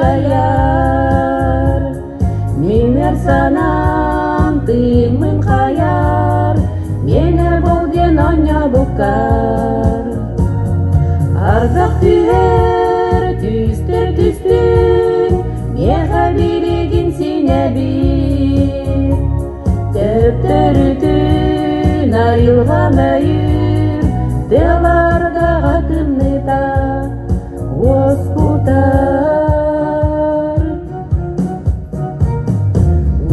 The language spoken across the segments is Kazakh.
surayar. Minер санам тымын қаяр, мені болден оня бұқар. Ардақ түйер түстір, меға билеген сене бир. Төптөрүтүн айылған айыр, Деларда қатымныта оспутар.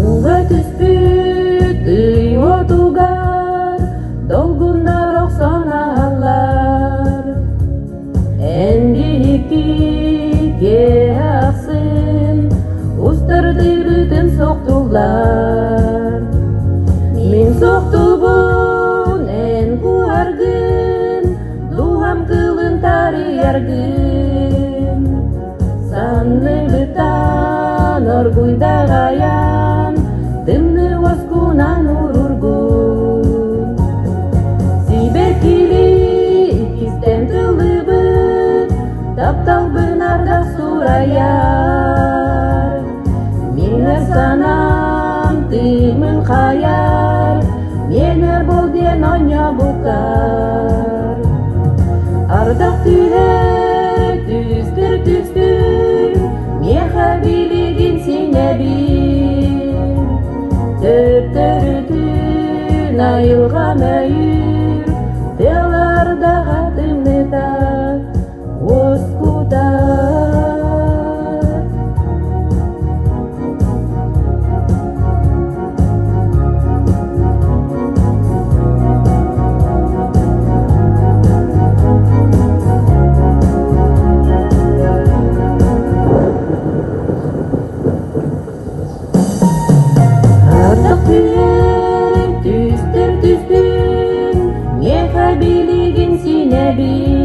Уға түспүт ый отугар, Долгундар оксона алар. Эндикке аксын, Устарды бүтін соқтулар. Мен соқтубун эн куаргын, Дуам кылын тары яргын. Санны бытан оргуйда гаян, Дымны оскунан урургун. Сибекили кистен тылыбын, Тапталбын ардақ сураяр. Минер санам тымын қаяр, Мені болден оня бұқар. Ардақ түйер түстір, Меха билеген сене бир. Төптөрүтүн айылған айыр, Деларда қатымныта оспутар. Түстір, Меха билеген сене бир.